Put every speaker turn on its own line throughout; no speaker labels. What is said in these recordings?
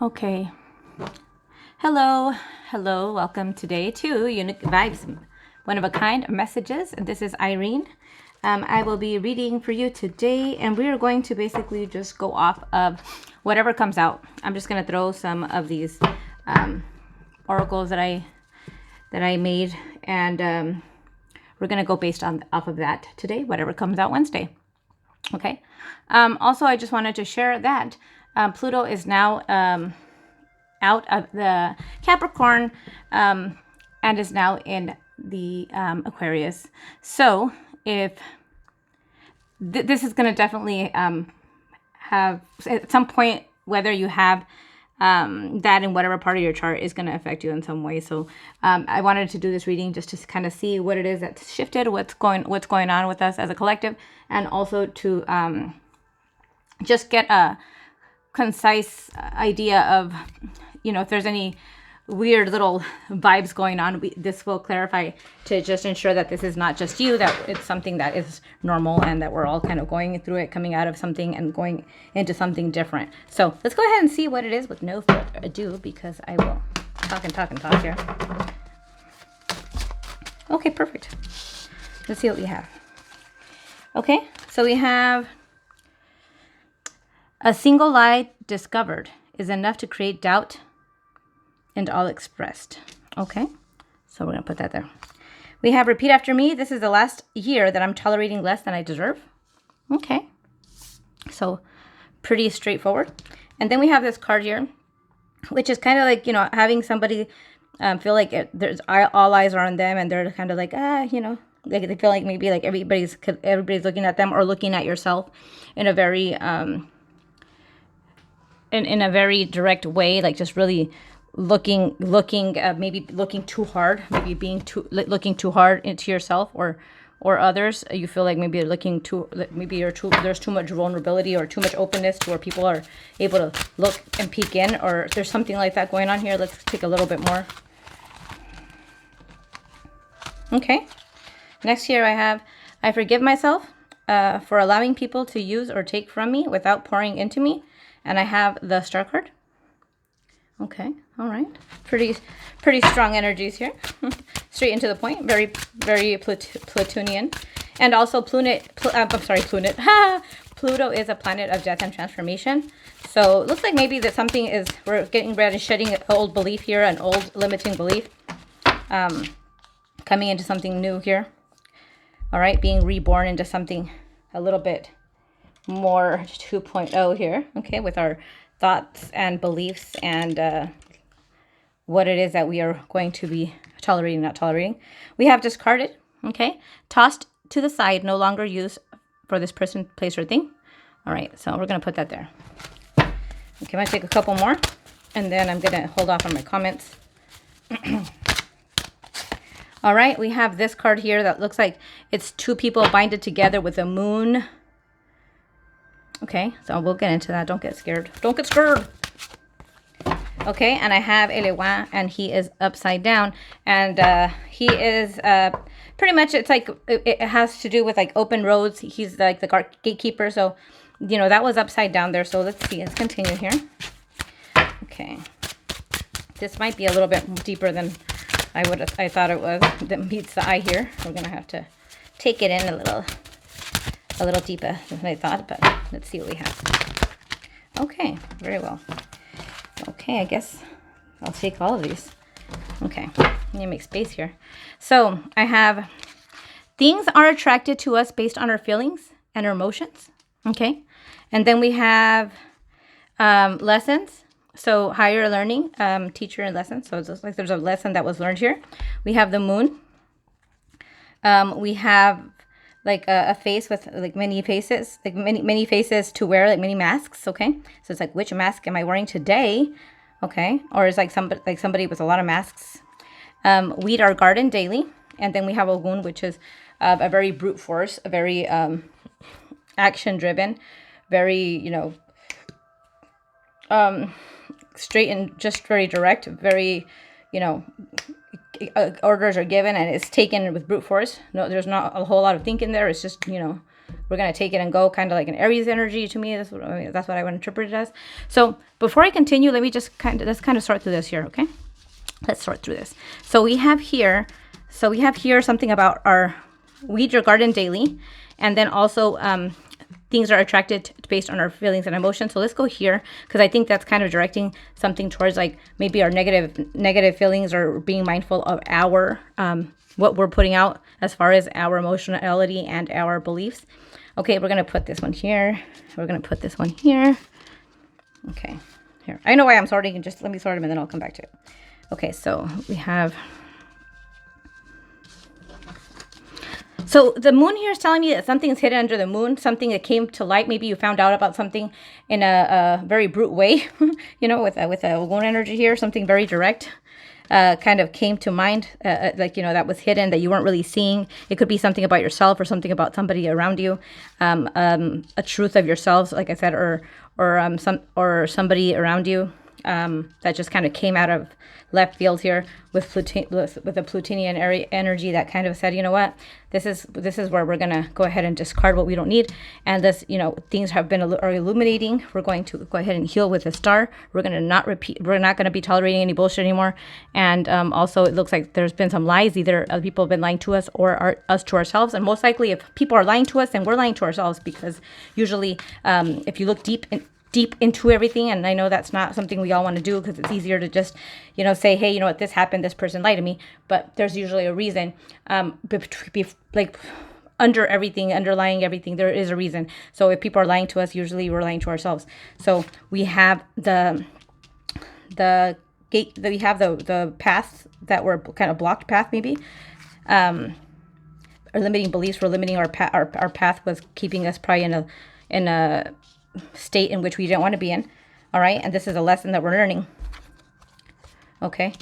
Okay. Hello. Welcome today to Unique Vibes, one of a kind messages. And this is Irene. I will be reading for you today, and we are going to basically just go off of whatever comes out. I'm just going to throw some of these oracles that I made, and we're going to go based off of that today, whatever comes out Wednesday. Okay. Also, I just wanted to share that Pluto is now out of the Capricorn and is now in the Aquarius. So if this is going to definitely have at some point, whether you have that in whatever part of your chart is going to affect you in some way. So I wanted to do this reading just to kind of see what it is that's shifted, what's going on with us as a collective, and also to just get a concise idea of, if there's any weird little vibes going on. This will clarify to just ensure that this is not just you, that it's something that is normal and that we're all kind of going through it, coming out of something and going into something different. So let's go ahead and see what it is with no further ado, because I will talk here. Okay, perfect. Let's see what we have. Okay, so we have a single lie discovered is enough to create doubt and all expressed. Okay, so we're going to put that there. We have repeat after me. This is the last year that I'm tolerating less than I deserve. Okay, so pretty straightforward. And then we have this card here, which is kind of like, having somebody feel like there's all eyes are on them, and they're kind of like, like they feel like maybe like everybody's looking at them or looking at yourself in a very in a very direct way, like just really looking maybe looking too hard, maybe looking too hard into yourself or others. You feel like maybe you're looking too, there's too much vulnerability or too much openness to where people are able to look and peek in, or there's something like that going on here. Let's take a little bit more. Okay, next here I forgive myself for allowing people to use or take from me without pouring into me, and I have the Star card. Okay, all right. Pretty strong energies here. Straight into the point. Very Plutonian. And also Pluto is a planet of death and transformation. So it looks like maybe that we're getting ready, shedding an old belief here, an old limiting belief. Coming into something new here. All right, being reborn into something a little bit more 2.0 here. Okay, with our thoughts and beliefs and what it is that we are going to be tolerating, not tolerating. We have discarded, okay? Tossed to the side, no longer used for this person, place, or thing. All right, so we're going to put that there. Okay, I'm going to take a couple more, and then I'm going to hold off on my comments. All right, we have this card here that looks like it's two people binded together with a moon. Okay, so we'll get into that. Don't get scared. Don't get scared. Okay, and I have Elewa, and he is upside down. And he is pretty much, it's like, it has to do with like open roads. He's like the gatekeeper. So, that was upside down there. So let's see. Let's continue here. Okay. This might be a little bit deeper than I thought it was. That meets the eye here. We're going to have to take it in a little deeper than I thought, but let's see what we have. Okay, very well. Okay, I guess I'll take all of these. Okay, let me make space here. So I have things are attracted to us based on our feelings and our emotions. Okay, and then we have lessons. So higher learning, teacher and lesson. So it's just like there's a lesson that was learned here. We have the moon. We have like a face with like many faces, like many faces to wear, like many masks. Okay, so it's like, which mask am I wearing today? Okay, or it's like somebody with a lot of masks. Weed our garden daily. And then we have Ogun, which is a very brute force, a very action driven, very straight and just very direct, very orders are given and it's taken with brute force. No, there's not a whole lot of thinking there. It's just we're going to take it and go, kind of like an Aries energy to me. That's what I would interpret it as. So before I continue, let's kind of sort through this here, okay? Let's sort through this. So we have here something about our weed your garden daily, and then also things are attracted based on our feelings and emotions. So let's go here, because I think that's kind of directing something towards like maybe our negative feelings, or being mindful of our what we're putting out as far as our emotionality and our beliefs. Okay, we're gonna put this one here. We're gonna put this one here. Okay, here. I know why I'm sorting. Just let me sort them and then I'll come back to it. Okay, so we have. So the moon here is telling me that something's hidden under the moon, something that came to light. Maybe you found out about something in a very brute way, you know, with a moon energy here, something very direct. Kind of came to mind, like, you know, that was hidden, that you weren't really seeing. It could be something about yourself or something about somebody around you, a truth of yourselves, like I said, or somebody around you that just kind of came out of left field here with a Plutonian energy that kind of said, you know what, this is where we're gonna go ahead and discard what we don't need, and this, you know, things have been are illuminating. We're going to go ahead and heal with a star. We're gonna not repeat. We're not gonna be tolerating any bullshit anymore. And also, it looks like there's been some lies. Either other people have been lying to us, or us to ourselves. And most likely, if people are lying to us, then we're lying to ourselves, because usually, if you look deep into everything, and I know that's not something we all want to do, because it's easier to just, you know, say, hey, you know what, this happened, this person lied to me, but there's usually a reason. Like under everything, underlying everything, there is a reason. So if people are lying to us, usually we're lying to ourselves. So we have the gate, that we have the paths that were kind of blocked path, maybe. Our limiting beliefs were limiting our path was keeping us probably in a state in which we didn't want to be in. All right, and this is a lesson that we're learning. Okay,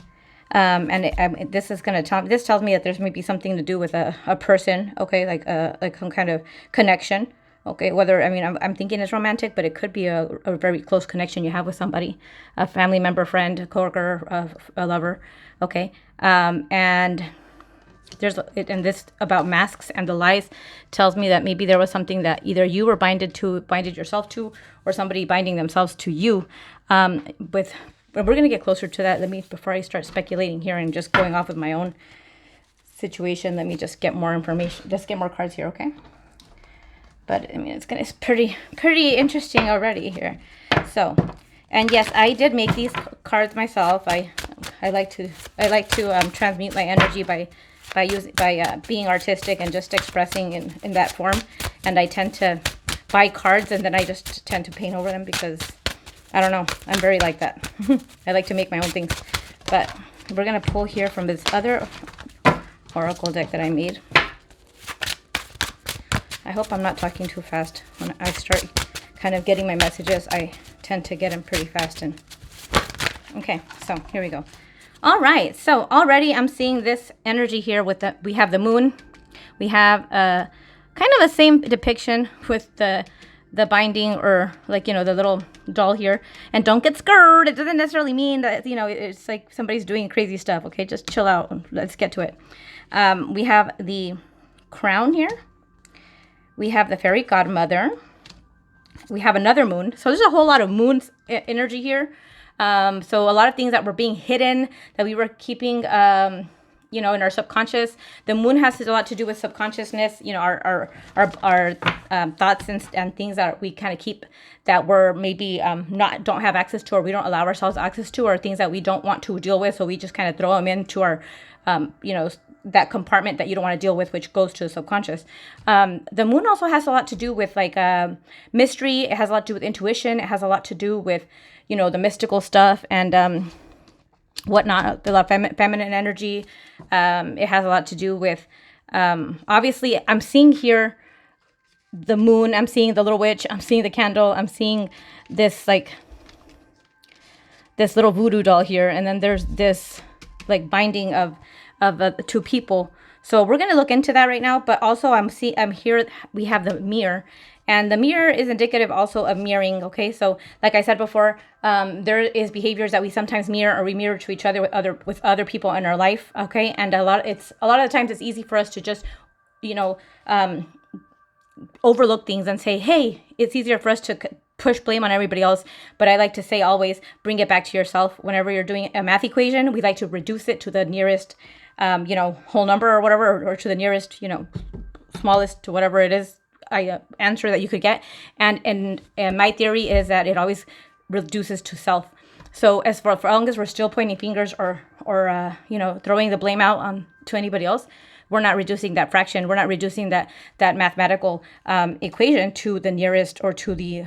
this is gonna tell. This tells me that there's maybe something to do with a person. Okay, like some kind of connection. Okay, whether, I mean, I'm thinking it's romantic, but it could be a very close connection you have with somebody, a family member, friend, a coworker, a lover. Okay, and this about masks and the lies tells me that maybe there was something that either you were binded yourself to, or somebody binding themselves to you. But we're gonna get closer to that. Before I start speculating here and just going off with my own situation, let me just get more information. Just get more cards here, okay? But I mean, it's pretty interesting already here. So, and yes, I did make these cards myself. I like to transmute my energy by being artistic and just expressing in that form. And I tend to buy cards and then I just tend to paint over them, because I don't know, I'm very like that. I like to make my own things. But we're gonna pull here from this other oracle deck that I made. I hope I'm not talking too fast. When I start kind of getting my messages, I tend to get them pretty fast. And okay, so here we go. All right, so already I'm seeing this energy here with we have the moon. We have kind of the same depiction with the binding, or like, you know, the little doll here. And don't get scared. It doesn't necessarily mean that, you know, it's like somebody's doing crazy stuff. Okay, just chill out. Let's get to it. We have the crown here. We have the fairy godmother. We have another moon. So there's a whole lot of moon's energy here. So a lot of things that were being hidden, that we were keeping, you know, in our subconscious. The moon has a lot to do with subconsciousness, you know, our thoughts and things that we kind of keep, that we're maybe don't have access to, or we don't allow ourselves access to, or things that we don't want to deal with. So we just kind of throw them into our, you know, that compartment that you don't want to deal with, which goes to the subconscious. The moon also has a lot to do with like mystery. It has a lot to do with intuition. It has a lot to do with, you know, the mystical stuff and whatnot. A lot of feminine energy. It has a lot to do with, obviously, I'm seeing here the moon. I'm seeing the little witch. I'm seeing the candle. I'm seeing this like this little voodoo doll here, and then there's this like binding of two people. So we're going to look into that right now. But also I'm here, we have the mirror, and the mirror is indicative also of mirroring. Okay, so like I said before, there is behaviors that we sometimes mirror, or we mirror to each other with other people in our life. Okay, and a lot of the times it's easy for us to just, you know, overlook things and say, hey, it's easier for us to push blame on everybody else. But I like to say always bring it back to yourself. Whenever you're doing a math equation, we like to reduce it to the nearest, whole number or whatever, or to the nearest, smallest to whatever it is, answer that you could get. And my theory is that it always reduces to self. So as for long as we're still pointing fingers or throwing the blame out on to anybody else, we're not reducing that fraction. We're not reducing that mathematical equation to the nearest or to the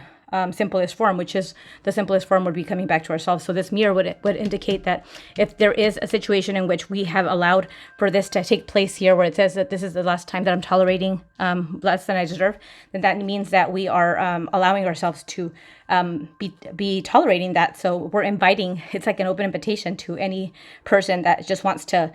simplest form, which is the simplest form would be coming back to ourselves. So this mirror would indicate that if there is a situation in which we have allowed for this to take place here, where it says that this is the last time that I'm tolerating less than I deserve, then that means that we are allowing ourselves to be tolerating that. So we're inviting, it's like an open invitation to any person that just wants to,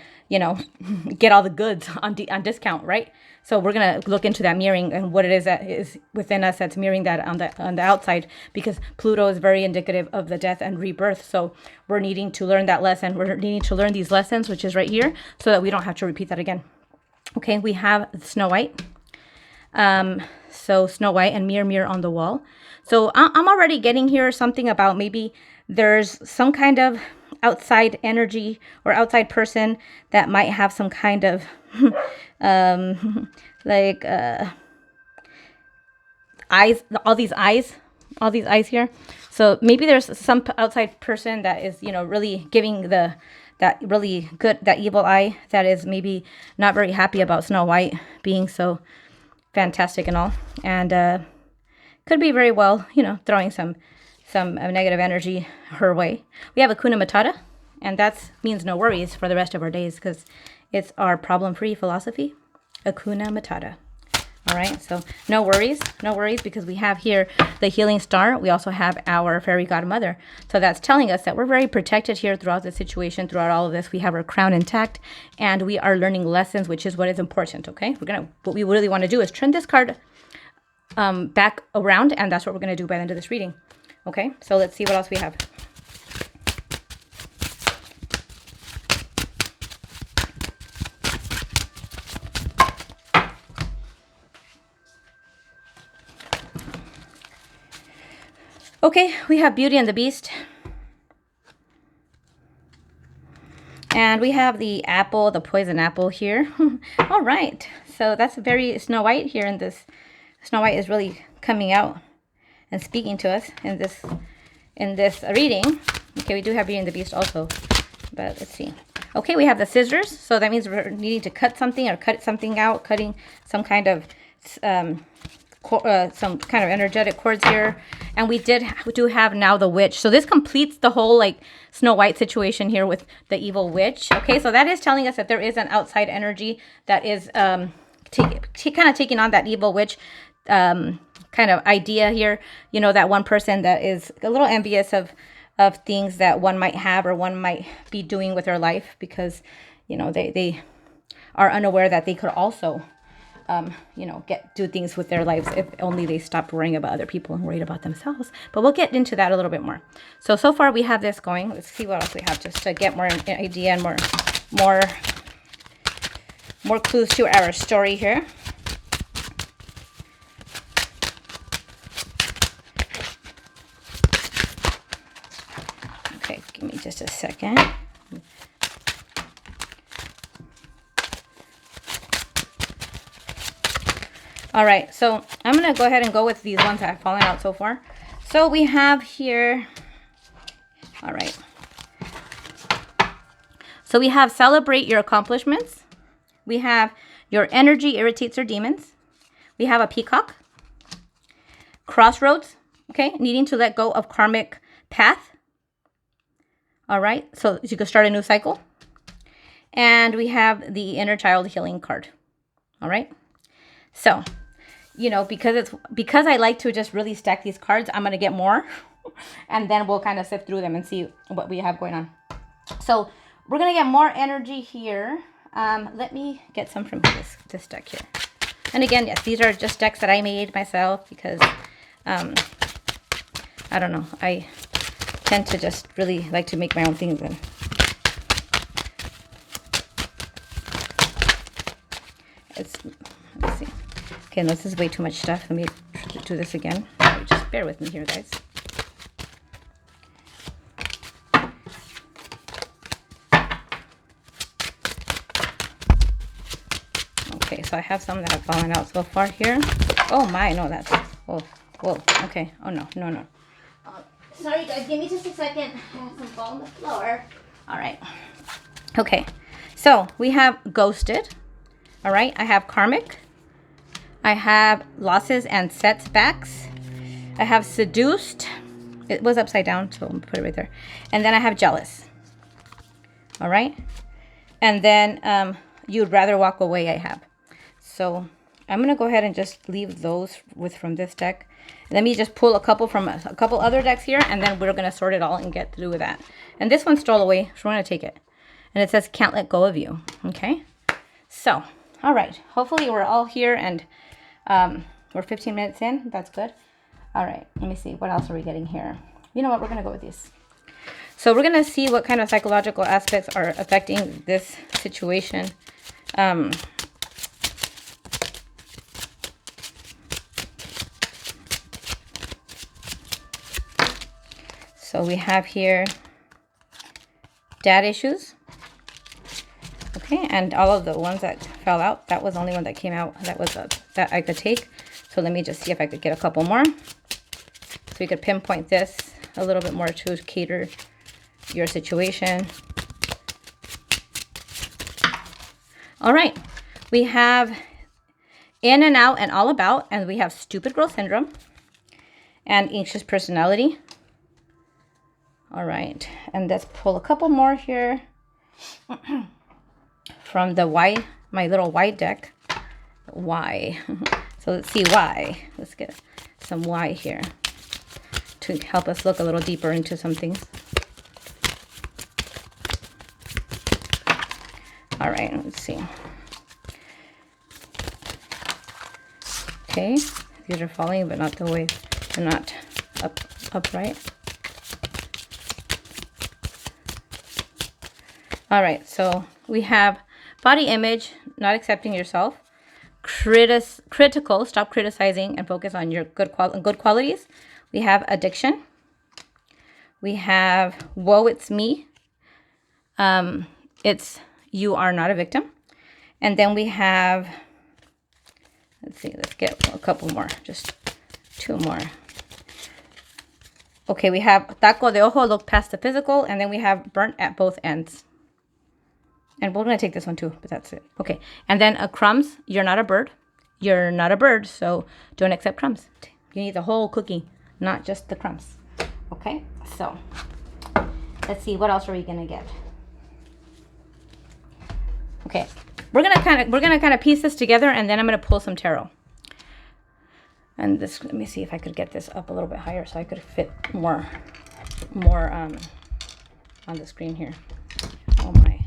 get all the goods on discount, right? So we're going to look into that mirroring and what it is that is within us that's mirroring that on the outside, because Pluto is very indicative of the death and rebirth. So we're needing to learn that lesson. We're needing to learn these lessons, which is right here, so that we don't have to repeat that again. Okay, we have Snow White. So Snow White and mirror on the wall. So I'm already getting here something about maybe there's some kind of outside energy or outside person that might have some kind of eyes, all these eyes here. So maybe there's some outside person that is, really giving that really good, that evil eye that is maybe not very happy about Snow White being so fantastic and all, and could be very well, throwing some negative energy her way. We have Hakuna Matata, and that means no worries for the rest of our days, because it's our problem-free philosophy. Hakuna Matata. All right, so no worries, because we have here the healing star. We also have our fairy godmother. So that's telling us that we're very protected here throughout the situation, throughout all of this. We have our crown intact, and we are learning lessons, which is what is important, okay? What we really want to do is turn this card back around, and that's what we're going to do by the end of this reading. Okay, so let's see what else we have. Okay, we have Beauty and the Beast. And we have the apple, the poison apple here. All right, so that's very Snow White here in this. Snow White is really coming out and speaking to us in this reading. Okay, we do have Beauty and the Beast also, but let's see. Okay, we have the scissors, so that means we're needing to cut something or cut something out, cutting some kind of energetic cords here. And we do have now the witch. So this completes the whole like Snow White situation here with the evil witch. Okay, so that is telling us that there is an outside energy that is kind of taking on that evil witch kind of idea here. That one person that is a little envious of things that one might have or one might be doing with their life, because they are unaware that they could also do things with their lives if only they stopped worrying about other people and worried about themselves. But we'll get into that a little bit more. So far we have this going. Let's see what else we have, just to get more idea and more clues to our story here. Okay, give me just a second. All right, so I'm going to go ahead and go with these ones that have fallen out so far. So we have here, all right. So we have celebrate your accomplishments. We have your energy irritates your demons. We have a peacock. Crossroads, okay, needing to let go of karmic path. All right, so you can start a new cycle. And we have the inner child healing card. All right, so because I like to just really stack these cards, I'm going to get more and then we'll kind of sift through them and see what we have going on. So we're going to get more energy here. Let me get some from this deck here. And again, yes, these are just decks that I made myself because, I don't know, I tend to just really like to make my own things. Let's see. Okay, no, this is way too much stuff. Let me do this again. Just bear with me here, guys. Okay, so I have some that have fallen out so far here. Oh my, no, that's, whoa, whoa, okay. Oh no, no, no. Sorry guys, give me just a second. I have some fall on the floor. All right. Okay, so we have ghosted. All right, I have karmic. I have losses and setbacks. I have seduced. It was upside down, so I'm gonna put it right there. And then I have jealous. All right. And then you'd rather walk away, I have. So I'm going to go ahead and just leave those from this deck. Let me just pull a couple from a couple other decks here, and then we're going to sort it all and get through with that. And this one stole away, so we're going to take it. And it says, can't let go of you. Okay. So, all right. Hopefully we're all here, and we're 15 minutes in. That's good. All right. Let me see. What else are we getting here? You know what? We're going to go with these. So we're going to see what kind of psychological aspects are affecting this situation. So we have here dad issues. Okay, and all of the ones that fell out, that was the only one that came out that was that I could take. So let me just see if I could get a couple more. So we could pinpoint this a little bit more to cater your situation. All right, we have in and out and all about, and we have stupid girl syndrome and anxious personality. All right, and let's pull a couple more here from the Y, my little Y deck. Y. So let's see Y. Let's get some Y here to help us look a little deeper into some things. All right, let's see. Okay, these are falling, but not the way, they're not upright. All right, so we have body image, not accepting yourself, critical, stop criticizing and focus on your good qualities. We have addiction. We have woe, it's me. It's you are not a victim. And then we have, let's see, let's get a couple more, just two more. Okay, we have taco de ojo, look past the physical, and then we have burnt at both ends. And we're going to take this one too, but that's it. Okay, and then crumbs, you're not a bird. You're not a bird, so don't accept crumbs. You need the whole cookie, not just the crumbs. Okay, so let's see, what else are we going to get? Okay, we're gonna kind of piece this together, and then I'm gonna pull some tarot. And this, let me see if I could get this up a little bit higher so I could fit more on the screen here. Oh my.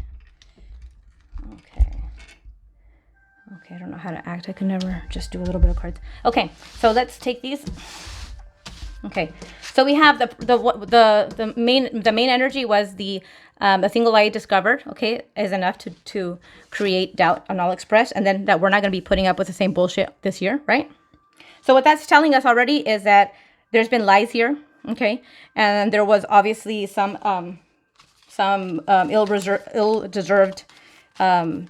Okay, I don't know how to act. I can never just do a little bit of cards. Okay, so let's take these. Okay, so we have the main energy was the single light discovered. Okay, is enough to create doubt on all expressed, and then that we're not going to be putting up with the same bullshit this year, right? So what that's telling us already is that there's been lies here. Okay, and there was obviously some ill-deserved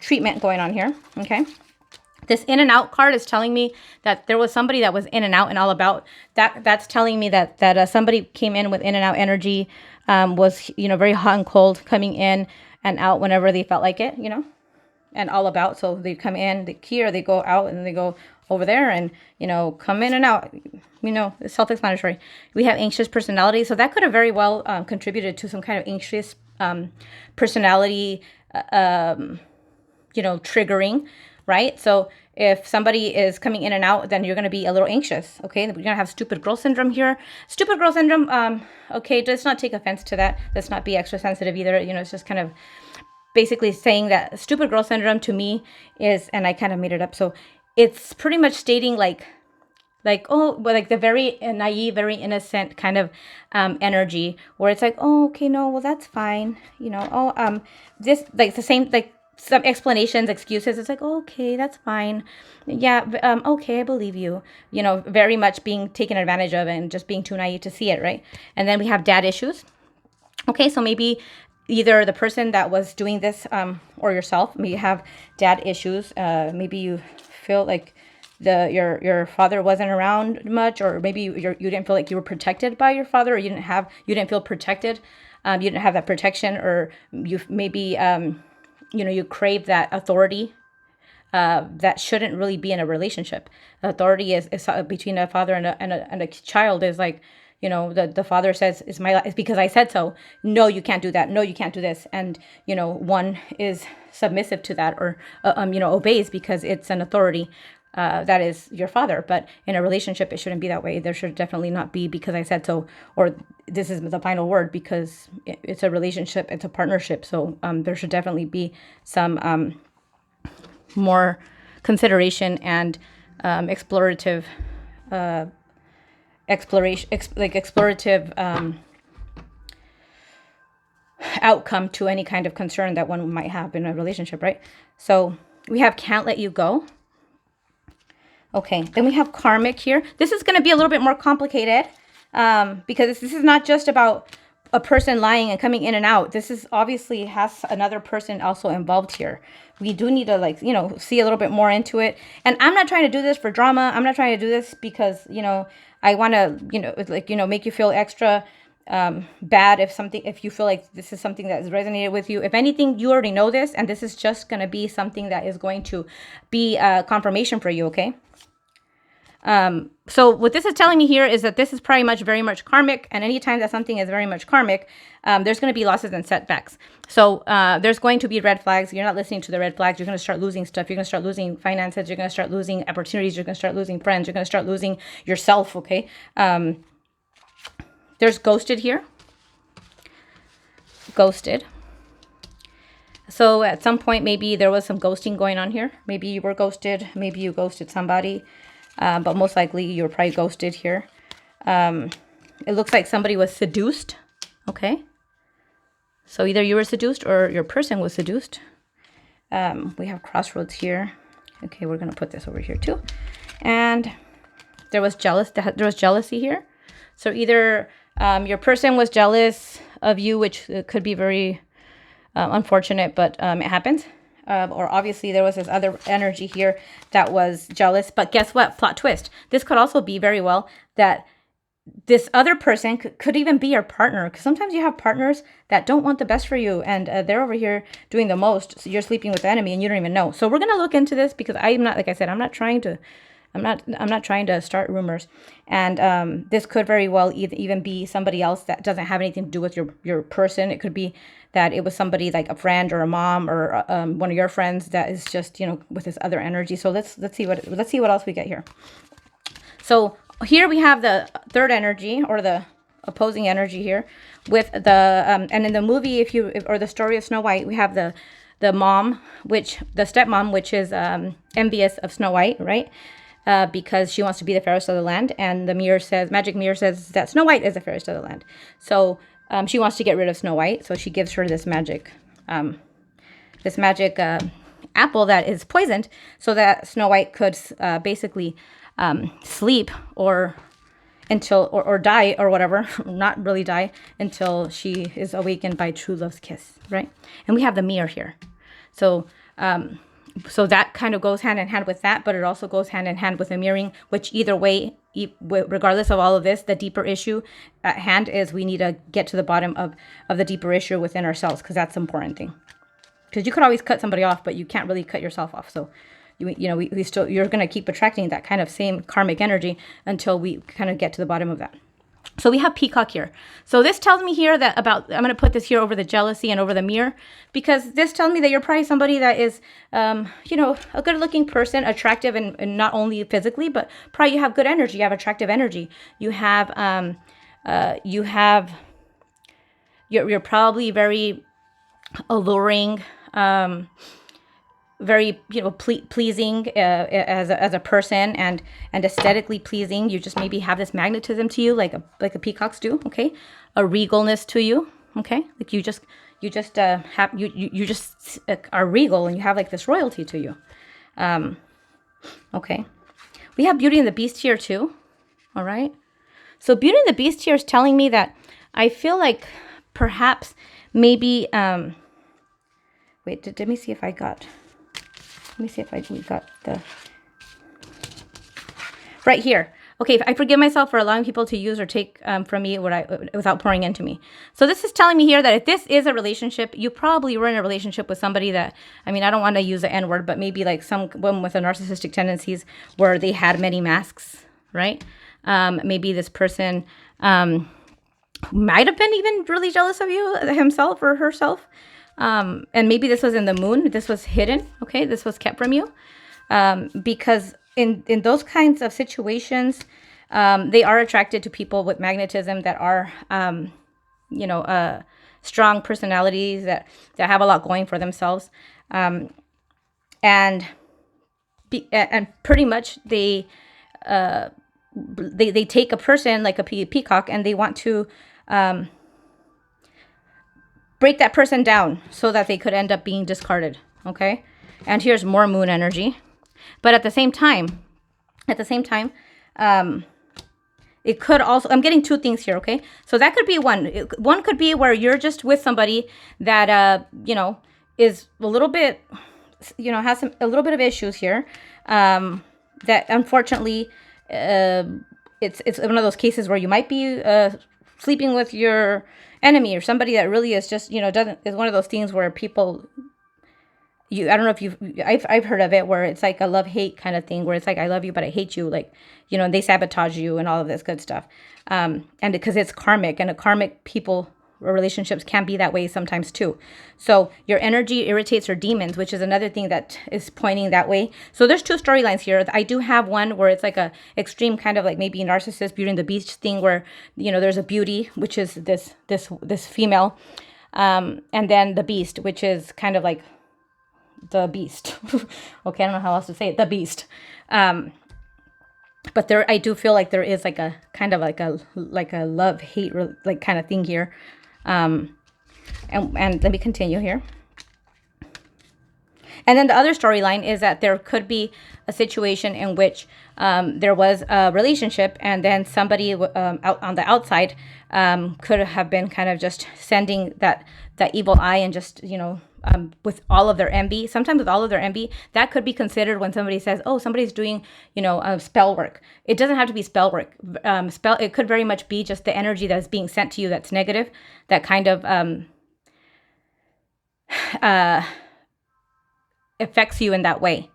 treatment going on here. Okay. This in and out card is telling me that there was somebody that was in and out and all about. That's telling me that somebody came in with in and out energy, was, very hot and cold, coming in and out whenever they felt like it, and all about. So they come in, they here, they go out, and they go over there, and, come in and out. It's self-explanatory. We have anxious personality. So that could have very well contributed to some kind of anxious personality, triggering. Right? So if somebody is coming in and out, then you're going to be a little anxious. Okay. We're going to have stupid girl syndrome here. Stupid girl syndrome. Okay. Let's not take offense to that. Let's not be extra sensitive either. It's just kind of basically saying that stupid girl syndrome to me is, and I kind of made it up. So it's pretty much stating like the very naive, very innocent kind of energy where it's like, oh, okay, no, well, that's fine. This like the same, like some explanations, excuses. It's like, oh, okay, that's fine. Yeah, okay, I believe you. You know, very much being taken advantage of and just being too naive to see it, right? And then we have dad issues. Okay, so maybe either the person that was doing this or yourself, maybe you have dad issues. Maybe you feel like your father wasn't around much, or maybe you didn't feel like you were protected by your father, or you didn't feel protected. You didn't have that protection, or you maybe you crave that authority that shouldn't really be in a relationship. Authority is between a father and a child is like, the father says, it's because I said so. No, you can't do that. No, you can't do this. And, one is submissive to that, or, obeys because it's an authority. That is your father. But in a relationship, it shouldn't be that way. There should definitely not be because I said so, or this is the final word, because it's a relationship, it's a partnership. So there should definitely be some more consideration and explorative outcome to any kind of concern that one might have in a relationship, right? So we have can't let you go. Okay, then we have karmic here. This is going to be a little bit more complicated because this is not just about a person lying and coming in and out. This is obviously has another person also involved here. We do need to see a little bit more into it. And I'm not trying to do this for drama. I'm not trying to do this because, I want to, make you feel extra bad if you feel like this is something that has resonated with you. If anything, you already know this, and this is just going to be something that is going to be confirmation for you, okay? So what this is telling me here is that this is pretty very much karmic, and anytime that something is very much karmic, there's going to be losses and setbacks. So there's going to be red flags. You're not listening to the red flags. You're going to start losing stuff. You're going to start losing finances. You're going to start losing opportunities. You're going to start losing friends. You're going to start losing yourself, okay? There's ghosted here. Ghosted. So at some point, maybe there was some ghosting going on here. Maybe you were ghosted. Maybe you ghosted somebody. But most likely you were probably ghosted here. It looks like somebody was seduced. Okay. So either you were seduced or your person was seduced. We have crossroads here. Okay, we're going to put this over here too. And there was jealousy here. So either your person was jealous of you, which could be very unfortunate, but it happens. Or obviously there was this other energy here that was jealous. But guess what? Plot twist. This could also be very well that this other person could even be your partner. Because sometimes you have partners that don't want the best for you. And they're over here doing the most. So you're sleeping with the enemy and you don't even know. So we're going to look into this because I'm not, like I said, I'm not trying to start rumors. And this could very well even be somebody else that doesn't have anything to do with your person. It could be that it was somebody like a friend or a mom or one of your friends that is just, with this other energy. So let's see what else we get here. So here we have the third energy, or the opposing energy here, with the and in the movie, or the story of Snow White, we have the mom, the stepmom, which is envious of Snow White, right? Because she wants to be the fairest of the land, and the magic mirror says that Snow White is the fairest of the land. So she wants to get rid of Snow White, so she gives her this magic apple that is poisoned, so that Snow White could basically sleep or die or whatever, not really die, until she is awakened by true love's kiss, right? And we have the mirror here, so that kind of goes hand in hand with that, but it also goes hand in hand with the mirroring, which either way, regardless of all of this, the deeper issue at hand is we need to get to the bottom of the deeper issue within ourselves, because that's the important thing. Because you could always cut somebody off, but you can't really cut yourself off. So you're going to keep attracting that kind of same karmic energy until we kind of get to the bottom of that. So we have peacock here. So this tells me here that I'm going to put this here over the jealousy and over the mirror, because this tells me that you're probably somebody that is, a good looking person, attractive, and not only physically, but probably you have good energy. You have attractive energy. You have, you're probably very alluring, very pleasing as a person, and aesthetically pleasing. You just maybe have this magnetism to you, like a peacocks do. Okay, a regalness to you. Okay, like you just have you just are regal, and you have like this royalty to you. Okay, we have Beauty and the Beast here too. All right, so Beauty and the Beast here is telling me that I feel like perhaps maybe wait, let me see if I got. Let me see if we got the right here. Okay, I forgive myself for allowing people to use or take from me without pouring into me. So this is telling me here that if this is a relationship, you probably were in a relationship with somebody that, I mean, I don't want to use the N word, but maybe like someone with a narcissistic tendencies where they had many masks, right? Maybe this person might have been even really jealous of you, himself or herself. And maybe this was in the moon. This was hidden, okay? This was kept from you because in those kinds of situations, they are attracted to people with magnetism that are, strong personalities that have a lot going for themselves, and pretty much they take a person like a peacock and they want to break that person down so that they could end up being discarded. Okay, and here's more moon energy. But at the same time, it could also, I'm getting two things here, okay? So that could be one. One could be where you're just with somebody that, is a little bit, has a little bit of issues here. That unfortunately, it's one of those cases where you might be sleeping with your enemy or somebody that really is just, is one of those things where people... I don't know if I've heard of it where it's like a love-hate kind of thing where it's like, I love you, but I hate you. Like, and they sabotage you and all of this good stuff. And because it's karmic, and a karmic people or relationships can be that way sometimes too. So your energy irritates her demons, which is another thing that is pointing that way. So there's two storylines here. I do have one where it's like a extreme kind of like maybe narcissist Beauty and the Beast thing where, there's a beauty, which is this female. And then the beast, which is kind of like the beast. Okay, I don't know how else to say it. The beast. But I do feel like there is like a kind of like a love hate like kind of thing here. And let me continue here. And then the other storyline is that there could be a situation in which there was a relationship, and then somebody out on the outside could have been kind of just sending that evil eye and just, with all of their envy. Sometimes with all of their envy, that could be considered when somebody says, oh, somebody's doing, spell work. It doesn't have to be spell work. It could very much be just the energy that is being sent to you that's negative, that kind of affects you in that way.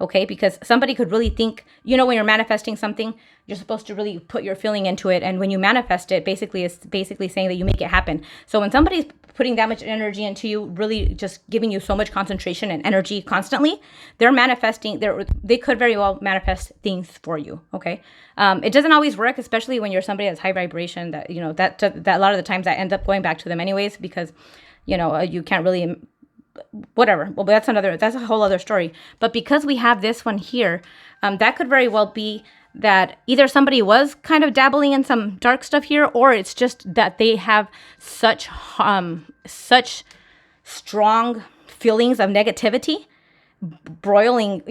Okay, because somebody could really think, when you're manifesting something, you're supposed to really put your feeling into it. And when you manifest it, it's basically saying that you make it happen. So when somebody's putting that much energy into you, really just giving you so much concentration and energy constantly, they're manifesting, they could very well manifest things for you. Okay. It doesn't always work, especially when you're somebody that's high vibration, that, that a lot of the times that ends up going back to them anyways, because, you can't really, whatever. Well, that's a whole other story. But because we have this one here, that could very well be that either somebody was kind of dabbling in some dark stuff here, or it's just that they have such strong feelings of negativity broiling,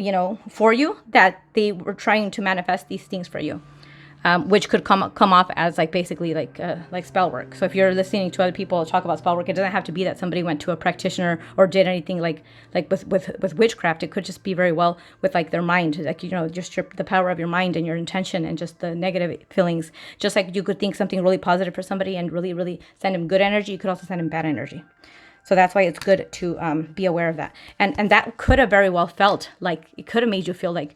for you, that they were trying to manifest these things for you. Which could come off as like basically like spell work. So if you're listening to other people talk about spell work, it doesn't have to be that somebody went to a practitioner or did anything like with witchcraft. It could just be very well with like their mind, like just the power of your mind and your intention and just the negative feelings. Just like you could think something really positive for somebody and really really send them good energy, you could also send them bad energy. So that's why it's good to be aware of that. And that could have very well felt like it could have made you feel like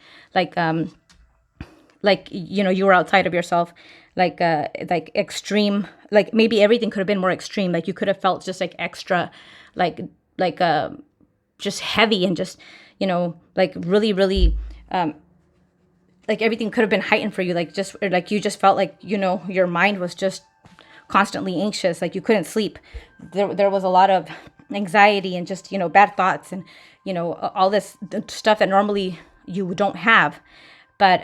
you were outside of yourself, like extreme, like maybe everything could have been more extreme. Like you could have felt just like extra, just heavy and just, like really, really, like everything could have been heightened for you. Like you just felt like, your mind was just constantly anxious. Like you couldn't sleep. There was a lot of anxiety and just, bad thoughts and, all this stuff that normally you don't have. But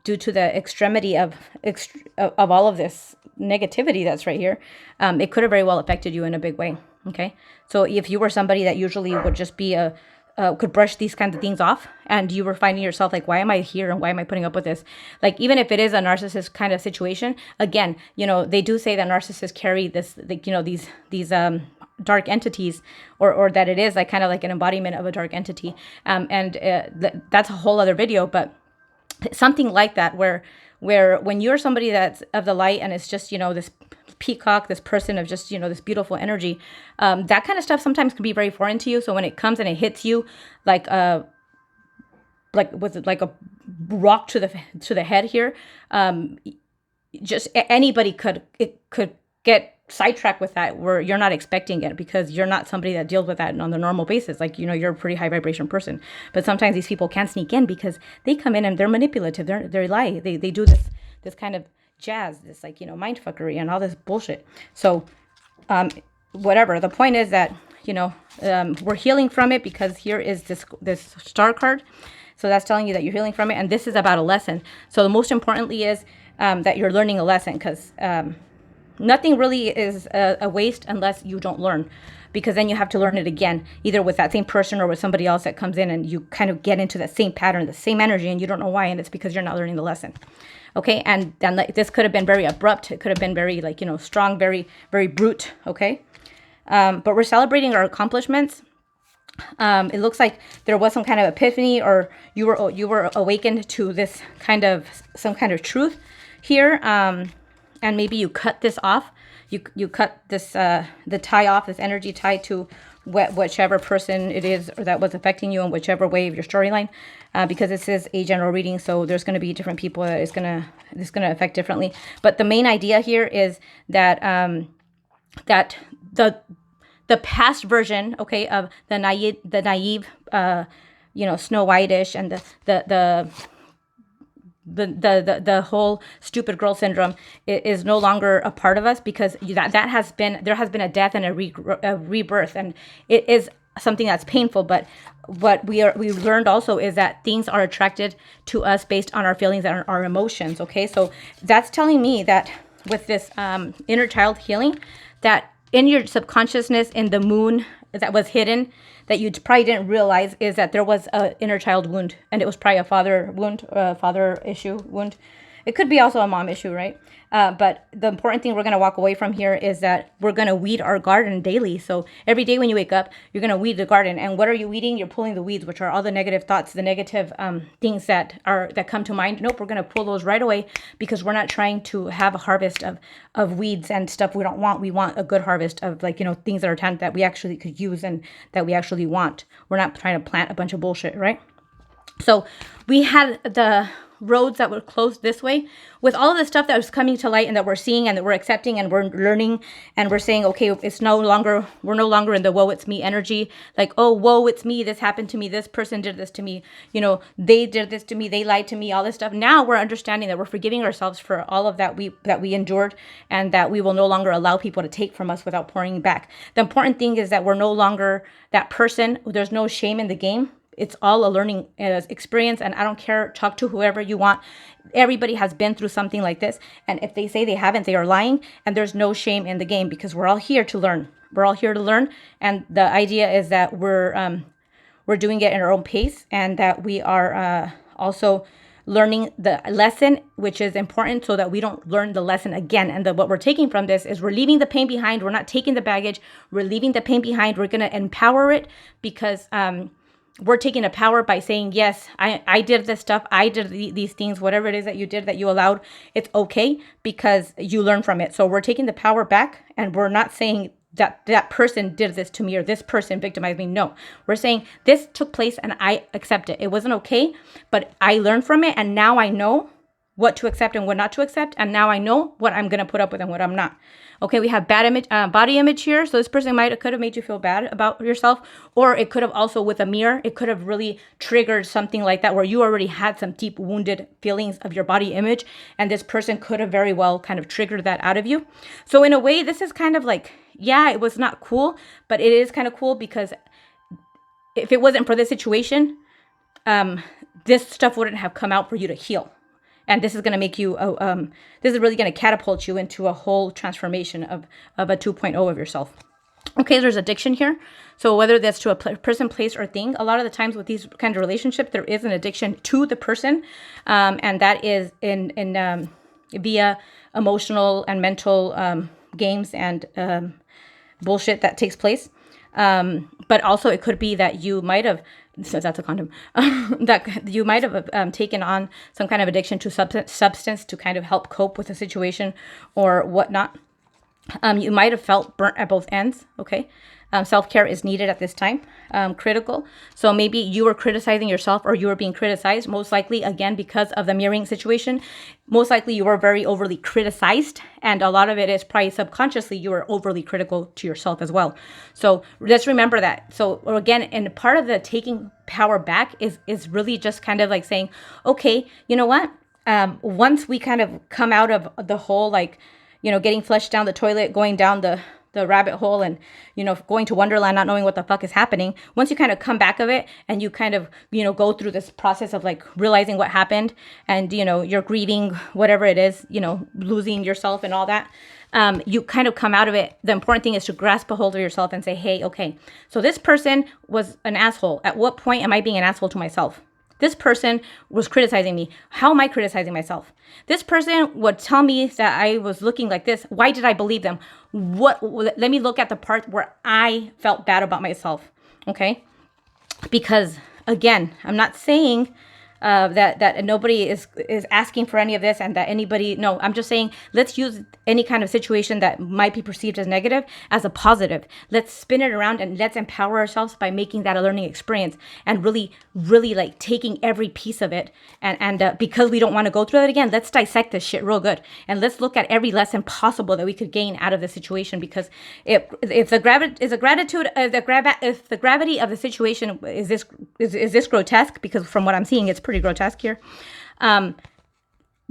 due to the extremity of all of this negativity that's right here, it could have very well affected you in a big way. Okay, so if you were somebody that usually would just be could brush these kinds of things off, and you were finding yourself like, why am I here and why am I putting up with this? Like, even if it is a narcissist kind of situation, again, they do say that narcissists carry this, like, these dark entities, or that it is like kind of like an embodiment of a dark entity. And that's a whole other video, but something like that, where when you're somebody that's of the light and it's just, this peacock, this person of just, this beautiful energy, that kind of stuff sometimes can be very foreign to you. So when it comes and it hits you like with like a rock to the head here, just anybody could get sidetracked with that, where you're not expecting it, because you're not somebody that deals with that on the normal basis. Like, you're a pretty high vibration person, but sometimes these people can sneak in because they come in and they're manipulative. They lie. They do this kind of jazz, this like, mind fuckery and all this bullshit. So whatever. The point is that, we're healing from it, because here is this star card. So that's telling you that you're healing from it. And this is about a lesson. So the most importantly is that you're learning a lesson, because nothing really is a waste unless you don't learn, because then you have to learn it again, either with that same person or with somebody else that comes in, and you kind of get into that same pattern, the same energy, and you don't know why. And it's because you're not learning the lesson. Okay. And then like, this could have been very abrupt. It could have been very like, strong, very, very brute. Okay. But we're celebrating our accomplishments. It looks like there was some kind of epiphany, or you were awakened to this kind of, some kind of truth here. And maybe you cut this off. You cut this, the tie off, this energy tie to whichever person it is or that was affecting you in whichever way of your storyline, because this is a general reading. So there's going to be different people that it's going to affect differently. But the main idea here is that, that the past version, okay, of the naive, Snow White-ish, and the whole stupid girl syndrome is no longer a part of us, because there has been a death and a rebirth, and it is something that's painful. But what we learned also is that things are attracted to us based on our feelings and our emotions. Okay, so that's telling me that with this inner child healing, that in your subconsciousness, in the moon that was hidden, that you probably didn't realize, is that there was an inner child wound, and it was probably a father wound, father issue wound. It could be also a mom issue, right? But the important thing we're going to walk away from here is that we're going to weed our garden daily. So every day when you wake up, you're going to weed the garden. And what are you weeding? You're pulling the weeds, which are all the negative thoughts, the negative things that come to mind. Nope, we're going to pull those right away, because we're not trying to have a harvest of weeds and stuff we don't want. We want a good harvest of, like, things that are that we actually could use and that we actually want. We're not trying to plant a bunch of bullshit, right? So we had the roads that were closed this way, with all of the stuff that was coming to light and that we're seeing and that we're accepting and we're learning, and we're saying, okay, we're no longer in the woe it's me energy, like, oh, woe it's me, this happened to me, this person did this to me, they did this to me, they lied to me, all this stuff. Now we're understanding that we're forgiving ourselves for all of that we endured, and that we will no longer allow people to take from us without pouring back. The important thing is that we're no longer that person. There's no shame in the game. It's all a learning experience, and I don't care. Talk to whoever you want. Everybody has been through something like this, and if they say they haven't, they are lying, and there's no shame in the game, because we're all here to learn. We're all here to learn, and the idea is that we're doing it in our own pace, and that we are also learning the lesson, which is important, so that we don't learn the lesson again. And what we're taking from this is we're leaving the pain behind. We're not taking the baggage. We're leaving the pain behind. We're going to empower it, because we're taking the power by saying, yes, I did this stuff. I did these things, whatever it is that you did, that you allowed. It's okay, because you learn from it. So we're taking the power back, and we're not saying that person did this to me, or this person victimized me. No, we're saying this took place and I accept it. It wasn't okay, but I learned from it. And now I know what to accept and what not to accept. And now I know what I'm going to put up with and what I'm not. Okay, we have body image here. So this person could have made you feel bad about yourself, or it could have also, with a mirror, it could have really triggered something like that, where you already had some deep wounded feelings of your body image, and this person could have very well kind of triggered that out of you. So in a way, this is kind of like, yeah, it was not cool, but it is kind of cool, because if it wasn't for this situation, this stuff wouldn't have come out for you to heal. And this is going to make you, this is really going to catapult you into a whole transformation of a 2.0 of yourself. Okay, there's addiction here. So whether that's to a person, place, or thing, a lot of the times with these kind of relationships, there is an addiction to the person. And that is in via emotional and mental games and bullshit that takes place. But also it could be that you might have, so that's a condom, that you might have taken on some kind of addiction to substance to kind of help cope with a situation or whatnot. You might have felt burnt at both ends, okay? Self-care is needed at this time, critical. So maybe you were criticizing yourself or you were being criticized, most likely, again, because of the mirroring situation. Most likely you were very overly criticized, and a lot of it is probably subconsciously you were overly critical to yourself as well. So let's remember that. So again, and part of the taking power back is really just kind of like saying, okay, you know what? Once we kind of come out of the whole, like, you know, getting flushed down the toilet, going down the rabbit hole and, you know, going to Wonderland, not knowing what the fuck is happening. Once you kind of come back of it and you kind of, you know, go through this process of like realizing what happened and, you know, you're grieving whatever it is, you know, losing yourself and all that. You kind of come out of it. The important thing is to grasp a hold of yourself and say, hey, okay, so this person was an asshole. At what point am I being an asshole to myself? This person was criticizing me. How am I criticizing myself? This person would tell me that I was looking like this. Why did I believe them? Let me look at the part where I felt bad about myself. Okay? Because again, I'm not saying that nobody is asking for any of this and that anybody, no, I'm just saying, let's use any kind of situation that might be perceived as negative as a positive. Let's spin it around and let's empower ourselves by making that a learning experience and really, really like taking every piece of it. And because we don't want to go through it again, let's dissect this shit real good. And let's look at every lesson possible that we could gain out of the situation. Because if the gravity of the situation is this grotesque, because from what I'm seeing, it's pretty grotesque here,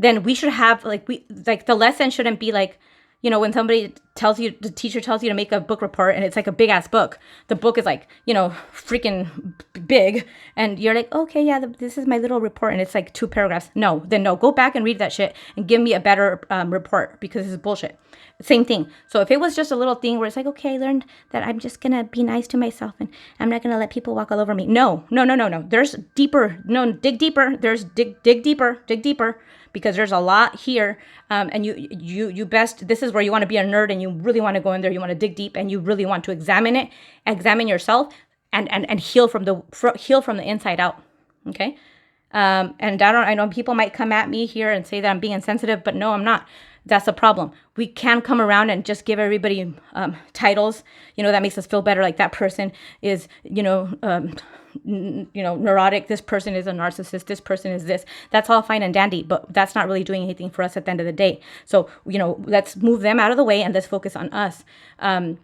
then we should have the lesson shouldn't be like, you know, when somebody tells you, the teacher tells you to make a book report and it's like a big ass book. The book is like, you know, freaking big. And you're like, okay, yeah, this is my little report. And it's like 2 paragraphs. No, go back and read that shit and give me a better report, because this is bullshit. Same thing. So if it was just a little thing where it's like, okay, I learned that I'm just going to be nice to myself and I'm not going to let people walk all over me. No. There's deeper. No, dig deeper. There's dig deeper. Because there's a lot here, and you best, this is where you want to be a nerd and you really want to go in there, you want to dig deep and you really want to examine yourself and heal from the inside out, okay? And I know people might come at me here and say that I'm being insensitive, but no, I'm not. That's the problem. We can come around and just give everybody titles, you know, that makes us feel better. Like that person is, neurotic. This person is a narcissist. This person is this. That's all fine and dandy, but that's not really doing anything for us at the end of the day. So, you know, let's move them out of the way and let's focus on us. And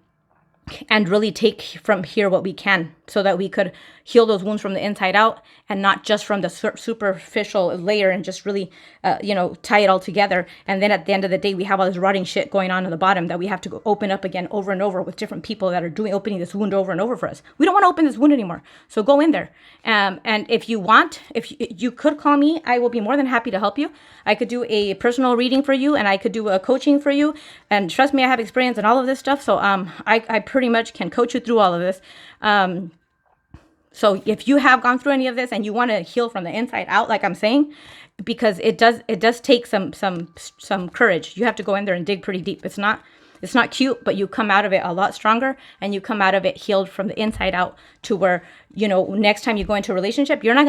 really take from here what we can so that we could heal those wounds from the inside out and not just from the superficial layer and just really, tie it all together. And then at the end of the day, we have all this rotting shit going on at the bottom that we have to go open up again over and over with different people that are opening this wound over and over for us. We don't want to open this wound anymore. So go in there. And if you want, if you could call me, I will be more than happy to help you. I could do a personal reading for you and I could do a coaching for you. And trust me, I have experience in all of this stuff. So I pretty much can coach you through all of this. So if you have gone through any of this and you want to heal from the inside out, like I'm saying, because it does take some courage. You have to go in there and dig pretty deep. It's not cute, but you come out of it a lot stronger and you come out of it healed from the inside out to where, you know, next time you go into a relationship, you're not